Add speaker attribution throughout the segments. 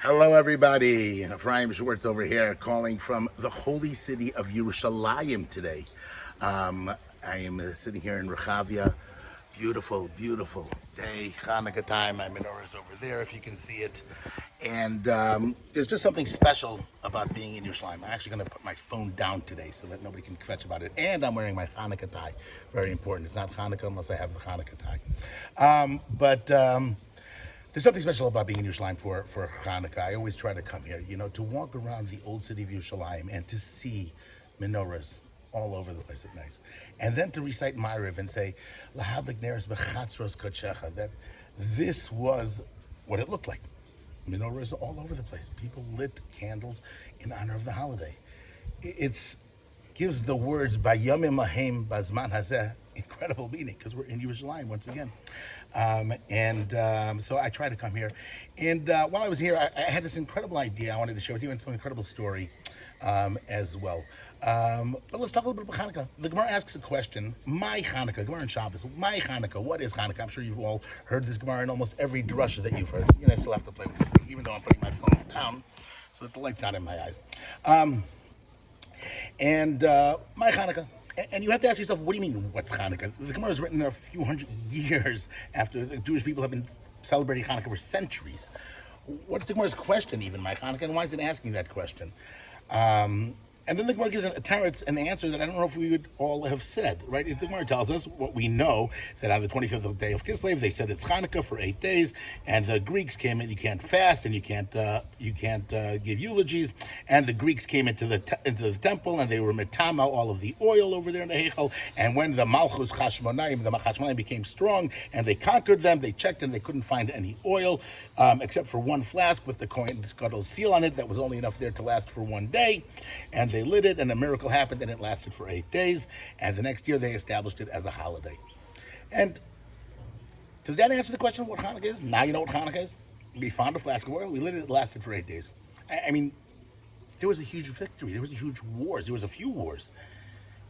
Speaker 1: Hello, everybody. Ephraim Schwartz over here, calling from the holy city of Yerushalayim today. I am sitting here in Rechavia. Beautiful, beautiful day, Chanuka time. My menorah is over there, if you can see it. And there's just something special about being in Yerushalayim. I'm actually going to put my phone down today so that nobody can fetch about it. And I'm wearing my Hanukkah tie. Very important. It's not Hanukkah unless I have the Hanukkah tie. There's something special about being in Yerushalayim for Hanukkah. I always try to come here, to walk around the old city of Yerushalayim and to see menorahs all over the place at night. And then to recite Ma'ariv and say, Lahadlik neres b'chatzros kodshecha, that this was what it looked like. Menorahs all over the place. People lit candles in honor of the holiday. It gives the words Bayomim Ahem Bazman Hazeh incredible meaning because we're in Yerushalayim once again. So I try to come here. And while I was here, I had this incredible idea I wanted to share with you and some incredible story as well. But let's talk a little bit about Hanukkah. The Gemara asks a question. My Hanukkah, Gemara and Shabbos, my Hanukkah, what is Hanukkah? I'm sure you've all heard this Gemara in almost every drasha that you've heard. I still have to play with this thing, even though I'm putting my phone down so that the light's not in my eyes. My Hanukkah. And you have to ask yourself, what do you mean, what's Hanukkah? The Gemara is written a few hundred years after the Jewish people have been celebrating Hanukkah for centuries. What's the Gemara's question, even, my Hanukkah, and why is it asking that question? And then the Gemara gives a teretz, an answer that I don't know if we would all have said, right? The Gemara tells us what we know, that on the 25th day of Kislev, they said it's Hanukkah for 8 days, and the Greeks came in, you can't fast, and you can't give eulogies, and the Greeks came into the temple, and they were metama, all of the oil over there in the Heichal, and when the Malchus Chashmonaim became strong, and they conquered them, they checked, and they couldn't find any oil, except for one flask with the Kohen Gadol's seal on it, that was only enough there to last for 1 day, and they lit it, and a miracle happened, and it lasted for 8 days, and the next year they established it as a holiday. And does that answer the question of what Hanukkah is? Now you know what Hanukkah is? We found a flask of oil, we lit it, it lasted for 8 days. I mean, there was a huge victory, there was a huge wars, there was a few wars,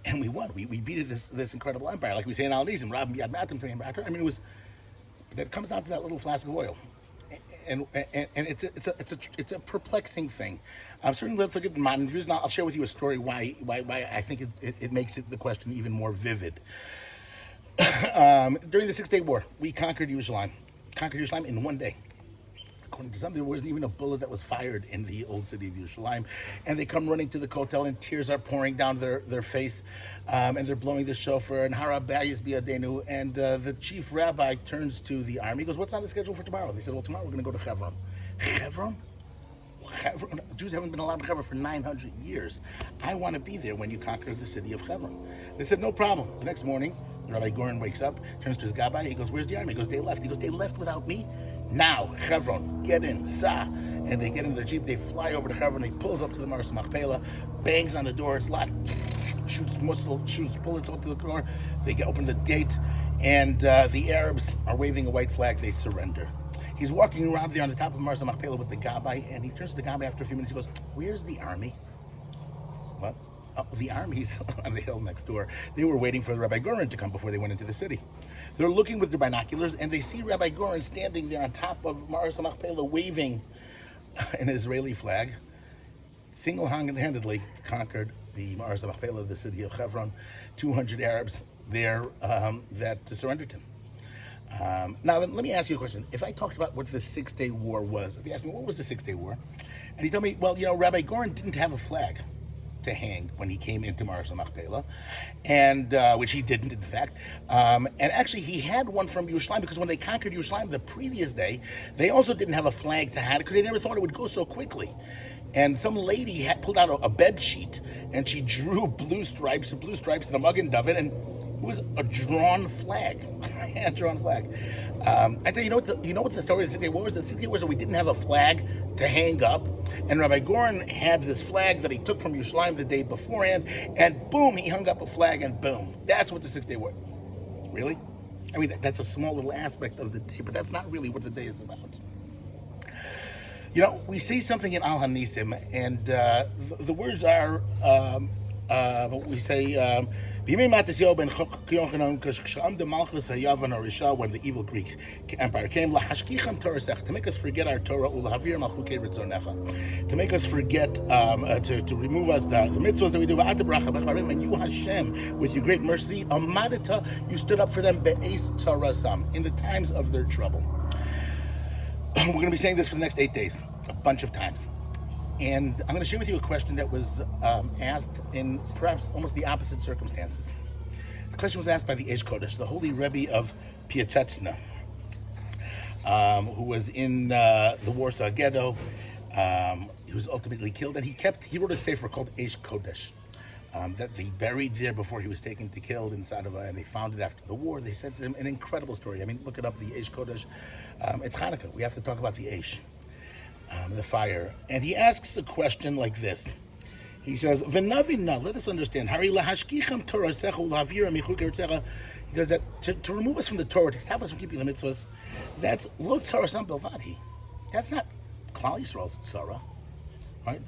Speaker 1: and we won. We beat this incredible empire, like we say in Al-Nizim, Rabbi Yad Matim, I mean, it was, that comes down to that little flask of oil. And it's a perplexing thing. Certainly, let's look at modern views. Now, I'll share with you a story why I think it makes the question even more vivid. During the 6-Day War, we conquered Yerushalayim in 1 day. According to some, there wasn't even a bullet that was fired in the old city of Yerushalayim. And they come running to the kotel, and tears are pouring down their face, and they're blowing the shofar, and Harabayis biadenu. And the chief rabbi turns to the army. He goes, "What's on the schedule for tomorrow?" They said, "Well, tomorrow we're going to go to Hebron." Hebron? Jews haven't been allowed in Hebron for 900 years. I want to be there when you conquer the city of Hebron. They said, "No problem." The next morning, Rabbi Goren wakes up, turns to his gabbai. He goes, "Where's the army?" He goes, "They left." He goes, "They left without me?" Now, Hebron, get in, Sa. And they get in their Jeep, they fly over to Hebron, he pulls up to the Mars Machpelah, bangs on the door, it's locked, shoots bullets onto the door, they open the gate, and the Arabs are waving a white flag, they surrender. He's walking around there on the top of the Mars Machpelah with the gabbai, and he turns to the gabbai after a few minutes, he goes, "Where's the army?" Well, the army's on the hill next door. They were waiting for Rabbi Goren to come before they went into the city. They're looking with their binoculars, and they see Rabbi Goren standing there on top of Mars Machpelah waving an Israeli flag. Single-handedly conquered the Mars Machpelah, the city of Hebron. 200 Arabs there that surrendered him. Now, let me ask you a question. If I talked about what the 6-Day War was, if you asked me, what was the 6-Day War? And he told me, well, Rabbi Goren didn't have a flag to hang when he came into Mars Machpelah, and which he didn't, in fact. And actually, he had one from Yerushalayim, because when they conquered Yerushalayim the previous day, they also didn't have a flag to hang, because they never thought it would go so quickly. And some lady had pulled out a bed sheet, and she drew blue stripes and a Magen David, and it was a drawn flag, a drawn flag. I tell you, you know what the story of the 6-Day War was? The 6-Day War was that we didn't have a flag to hang up, and Rabbi Goren had this flag that he took from Yerushalayim the day beforehand, and boom, he hung up a flag, and boom, that's what the 6-Day War. Really? I mean, that's a small little aspect of the day, but that's not really what the day is about. We see something in Al Hanisim, and the words are we say, when the evil Greek empire came, to make us forget our Torah, to make us forget, to remove us the mitzvahs that we do, and you, Hashem, with your great mercy, you stood up for them in the times of their trouble. We're going to be saying this for the next 8 days, a bunch of times. And I'm going to share with you a question that was asked in perhaps almost the opposite circumstances. The question was asked by the Aish Kodesh, the holy Rabbi of Piatetsna, who was in the Warsaw Ghetto. He was ultimately killed, and he wrote a sefer called Aish Kodesh that they buried there before he was taken to killed inside of and they found it after the war. They sent him an incredible story. I mean, look it up, the Aish Kodesh. It's Chanuka. We have to talk about the Aish. The fire. And he asks a question like this. He says, V'navina, let us understand. He goes that to remove us from the Torah, to stop us from keeping the mitzvahs, that's lo tzarasam belvadi. That's not Klal Yisrael's tzara. Right?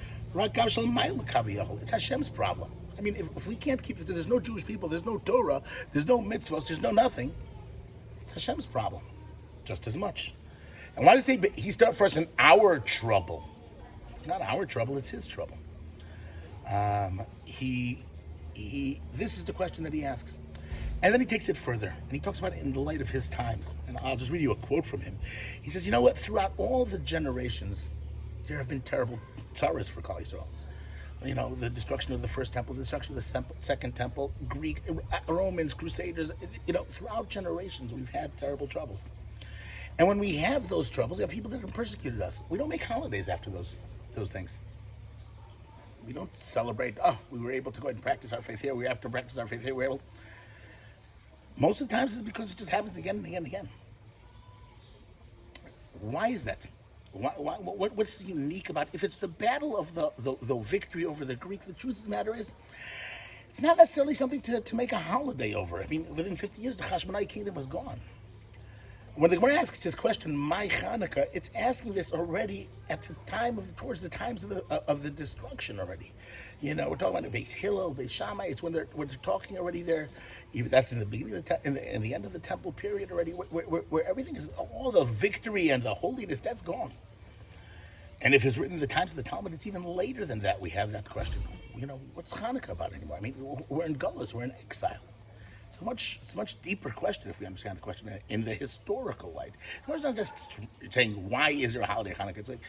Speaker 1: It's Hashem's problem. I mean, if we can't keep there's no Jewish people, there's no Torah, there's no mitzvahs, there's no nothing, it's Hashem's problem. Just as much. And why does he stood up for us in our trouble? It's not our trouble, it's his trouble. This is the question that he asks. And then he takes it further, and he talks about it in the light of his times. And I'll just read you a quote from him. He says, you know what, throughout all the generations, there have been terrible tzaras for Klal Yisrael. You know, the destruction of the first temple, the destruction of the second temple, Greek, Romans, Crusaders, you know, throughout generations, we've had terrible troubles. And when we have those troubles, we have people that have persecuted us. We don't make holidays after those things. We don't celebrate, we were able to go ahead and practice our faith here, we have to practice our faith here, we're able. Most of the times it's because it just happens again and again and again. Why is that? What's unique about it? If it's the battle of the victory over the Greek, the truth of the matter is, it's not necessarily something to make a holiday over. I mean, within 50 years, the Hashmonite kingdom was gone. When the Gemara asks this question, my Chanuka, it's asking this already at the time towards the times of the destruction already. You know, we're talking about the Beis Hillel, Beis Shammai. It's when they're talking already there. Even that's in the beginning of in the end of the temple period already, where everything is, all the victory and the holiness, that's gone. And if it's written in the times of the Talmud, it's even later than that. We have that question. You know, what's Hanukkah about anymore? I mean, we're in Gullus, we're in exile. It's a much deeper question if we understand the question in the historical light. It's not just saying, why is there a holiday Hanukkah? It's like,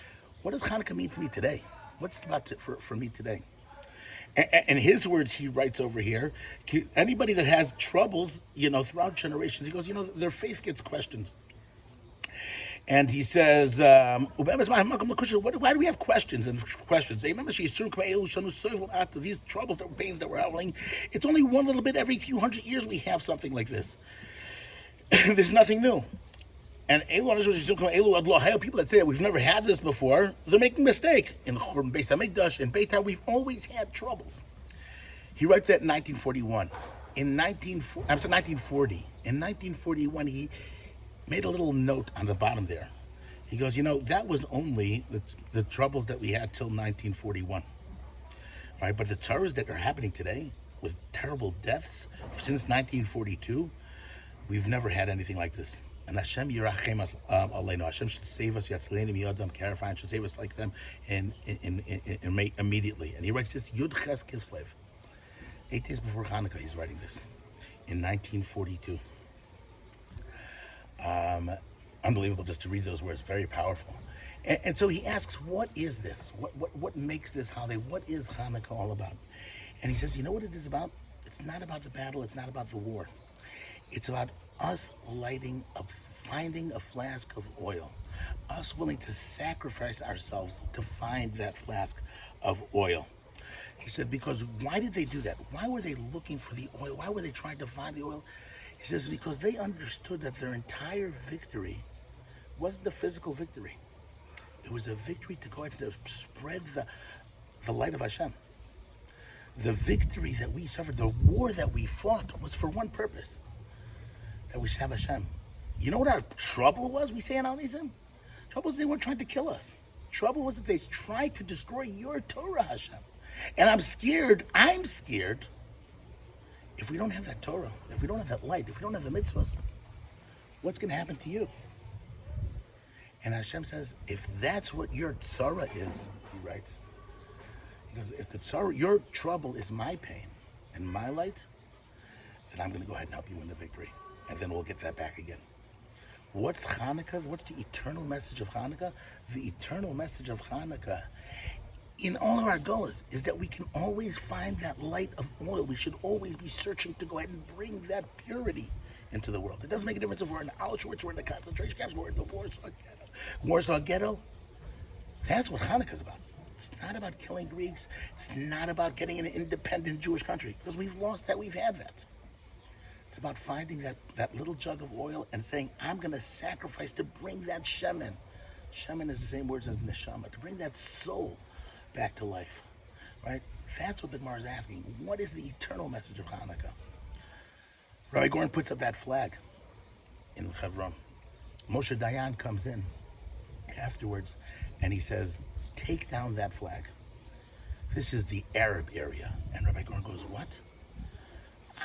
Speaker 1: what does Hanukkah mean to me today? What's it about for me today? And his words, he writes over here, anybody that has troubles, you know, throughout generations, he goes, you know, their faith gets questioned. And he says, why do we have questions and questions? Remember, these troubles, that pains that we're having, it's only one little bit every few hundred years we have something like this. There's nothing new. And people that say that we've never had this before, they're making a mistake. In Beis Hamikdash, in Beitar, we've always had troubles. He writes that in 1941. In 1940. In 1941, he made a little note on the bottom there. He goes, you know, that was only the troubles that we had till 1941. Right? But the tzaras that are happening today, with terrible deaths since 1942, we've never had anything like this. And Hashem Yirachem Aleinu. Hashem should save us. Yatzleinu Miyadam Karafan should save us like them immediately. And he writes this Yud Ches Kislev. 8 days before Hanukkah, he's writing this in 1942. Unbelievable just to read those words. Very powerful. And so he asks, what is this? What makes this holiday? What is Hanukkah all about? And he says, you know what it is about? It's not about the battle. It's not about the war. It's about us finding a flask of oil, us willing to sacrifice ourselves to find that flask of oil. He said, because why did they do that? Why were they looking for the oil? Why were they trying to find the oil? He says, because they understood that their entire victory wasn't a physical victory. It was a victory to go ahead and to spread the light of Hashem. The victory that we suffered, the war that we fought, was for one purpose, that we should have Hashem. You know what our trouble was? We say in Al-Nizim? Trouble was they weren't trying to kill us. Trouble was that they tried to destroy your Torah, Hashem. And I'm scared, if we don't have that Torah, if we don't have that light, if we don't have the mitzvahs, what's going to happen to you? And Hashem says, if that's what your tzara is, he writes, he goes, if the tzara, your trouble is my pain and my light, then I'm going to go ahead and help you win the victory. And then we'll get that back again. What's Hanukkah? What's the eternal message of Hanukkah? The eternal message of Hanukkah in all of our goals is that we can always find that light of oil. We should always be searching to go ahead and bring that purity into the world. It doesn't make a difference if we're in Auschwitz, we're in the concentration camps, we're in the Warsaw Ghetto. That's what Hanukkah is about. It's not about killing Greeks. It's not about getting an independent Jewish country, because we've lost that, we've had that. It's about finding that little jug of oil and saying, I'm going to sacrifice to bring that shemen. Shemen is the same words as neshama, to bring that soul back to life, right? That's what the Gemara is asking. What is the eternal message of Hanukkah? Rabbi Goren puts up that flag in Hebron. Moshe Dayan comes in afterwards and he says, take down that flag. This is the Arab area. And Rabbi Goren goes, what?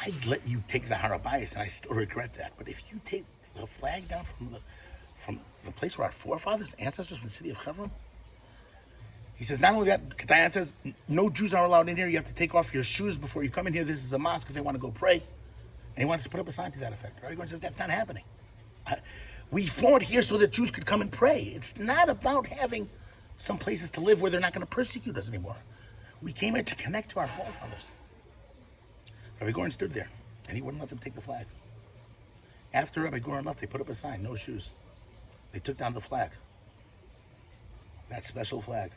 Speaker 1: I'd let you take the Harabayas, and I still regret that. But if you take the flag down from the place where our forefathers, ancestors from the city of Hebron, he says, not only that, Dayan says, no Jews are allowed in here. You have to take off your shoes before you come in here. This is a mosque if they want to go pray. And he wants to put up a sign to that effect. Rabbi Goren says, that's not happening. We fought here so that Jews could come and pray. It's not about having some places to live where they're not going to persecute us anymore. We came here to connect to our forefathers. Rabbi Goren stood there, and he wouldn't let them take the flag. After Rabbi Goren left, they put up a sign, no shoes. They took down the flag, that special flag.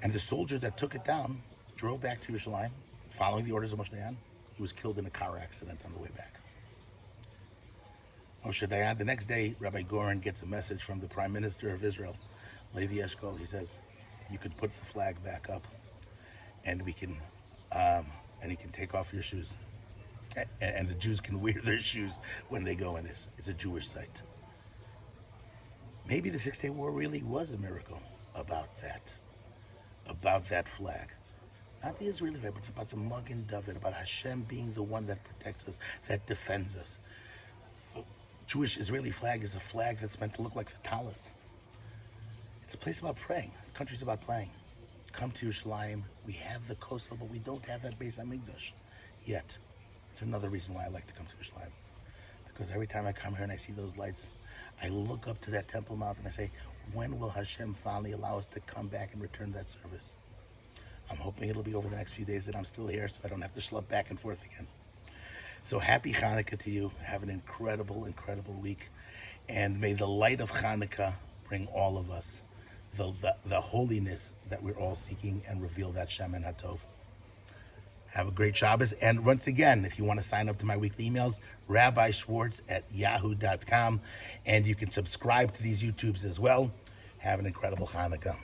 Speaker 1: And the soldier that took it down drove back to Yerushalayim, following the orders of Moshe Dayan. He was killed in a car accident on the way back. Moshe Dayan, the next day, Rabbi Goren gets a message from the Prime Minister of Israel, Levi Eshkol. He says, you could put the flag back up, and we can... and you can take off your shoes. And the Jews can wear their shoes when they go in this. It's a Jewish site. Maybe the Six-Day War really was a miracle about that flag. Not the Israeli flag, but about the Magen David, about Hashem being the one that protects us, that defends us. The Jewish Israeli flag is a flag that's meant to look like the talus. It's a place about praying. The country's about praying. Come to Yerushalayim. We have the Kosel, but we don't have that Beis Hamikdash yet. It's another reason why I like to come to Yerushalayim. Because every time I come here and I see those lights, I look up to that Temple Mount and I say, when will Hashem finally allow us to come back and return that service? I'm hoping it'll be over the next few days that I'm still here, so I don't have to schlep back and forth again. So happy Hanukkah to you. Have an incredible, incredible week. And may the light of Hanukkah bring all of us the holiness that we're all seeking and reveal that Shemen HaTov. Have a great Shabbos. And once again, if you want to sign up to my weekly emails, Rabbi Schwartz at yahoo.com. And you can subscribe to these YouTubes as well. Have an incredible Hanukkah.